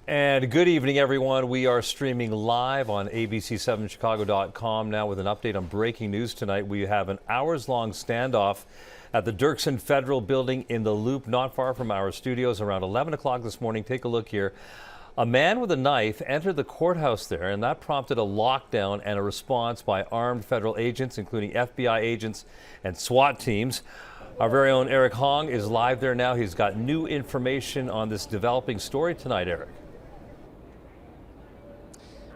And good evening, everyone. We are streaming live on abc7chicago.com now with an update on breaking news tonight. We have an hours-long standoff at the Dirksen Federal Building in the Loop, not far from our studios, around 11 o'clock this morning. Take a look here. A man with a knife entered the courthouse there, and that prompted a lockdown and a response by armed federal agents, including FBI agents and SWAT teams. Our very own Eric Hong is live there now. He's got new information on this developing story tonight, Eric.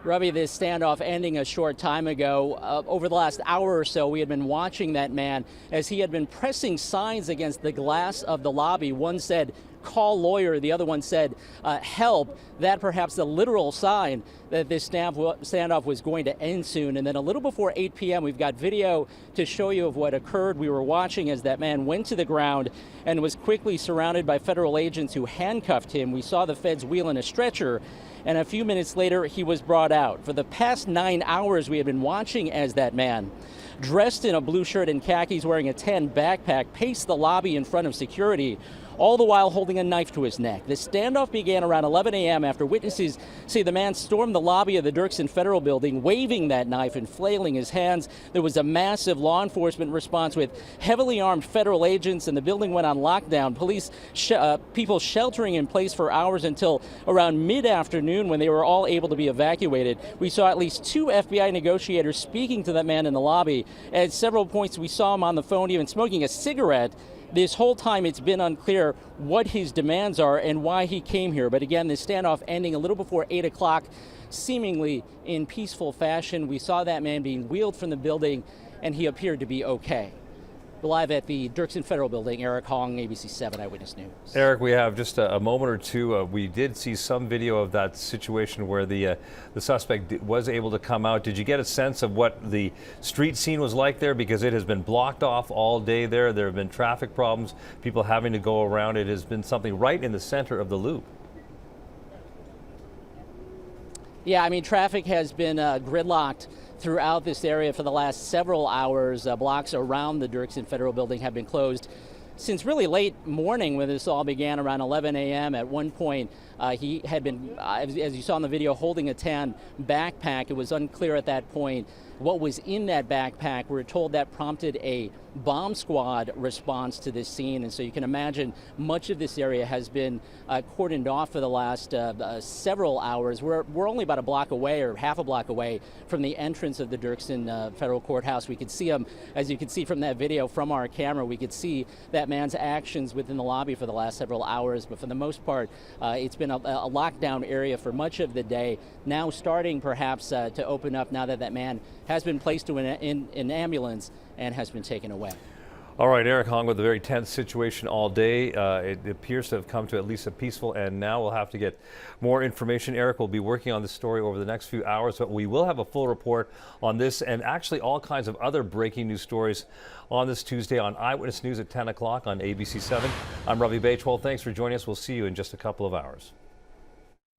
Ravi, this standoff ending a short time ago. Over the last hour or so, we had been watching that man as he had been pressing signs against the glass of the lobby. One said, "Call lawyer." The other one said, "Help." That perhaps the literal sign that this standoff was going to end soon. And then a little before 8 p.m., we've got video to show you of what occurred. We were watching as that man went to the ground and was quickly surrounded by federal agents who handcuffed him. We saw the feds wheel in a stretcher, and a few minutes later, he was brought out. For the past 9 hours, we had been watching as that man, dressed in a blue shirt and khakis, wearing a tan backpack, paced the lobby in front of security, all the while holding a knife to his neck. The standoff began around 11 a.m. after witnesses say the man stormed the lobby of the Dirksen Federal Building, waving that knife and flailing his hands. There was a massive law enforcement response with heavily armed federal agents, and the building went on lockdown. Police, people sheltering in place for hours until around mid-afternoon when they were all able to be evacuated. We saw at least 2 FBI negotiators speaking to that man in the lobby. At several points, we saw him on the phone, even smoking a cigarette. This whole time, it's been unclear what his demands are and why he came here. But again, this standoff ending a little before 8 o'clock, seemingly in peaceful fashion. We saw that man being wheeled from the building, and he appeared to be okay. Live at the Dirksen Federal Building, Eric Hong, ABC7 Eyewitness News. Eric, we have just a moment or two. We did see some video of that situation where the suspect was able to come out. Did you get a sense of what the street scene was like there? Because it has been blocked off all day there. There have been traffic problems, people having to go around. It has been something right in the center of the loop. Yeah, I mean, traffic has been gridlocked throughout this area for the last several hours. Blocks around the Dirksen Federal Building have been closed since really late morning when this all began around 11 a.m. At one point, he had been, as you saw in the video, holding a tan backpack. It was unclear at that point what was in that backpack. We're told that prompted a bomb squad response to this scene, and so you can imagine much of this area has been cordoned off for the last several hours. We're only about a block away, or half a block away, from the entrance of the Dirksen Federal Courthouse. We could see him, as you can see from that video from our camera, we could see that man's actions within the lobby for the last several hours, but for the most part, it's been a lockdown area for much of the day. Now starting perhaps to open up now that that man has been placed in an ambulance and has been taken away. All right, Eric Hong with a very tense situation all day. It appears to have come to at least a peaceful end now. We'll have to get more information. Eric will be working on this story over the next few hours, but we will have a full report on this and actually all kinds of other breaking news stories on this Tuesday on Eyewitness News at 10 o'clock on ABC7. I'm Ravi Baichwal. Thanks for joining us. We'll see you in just a couple of hours.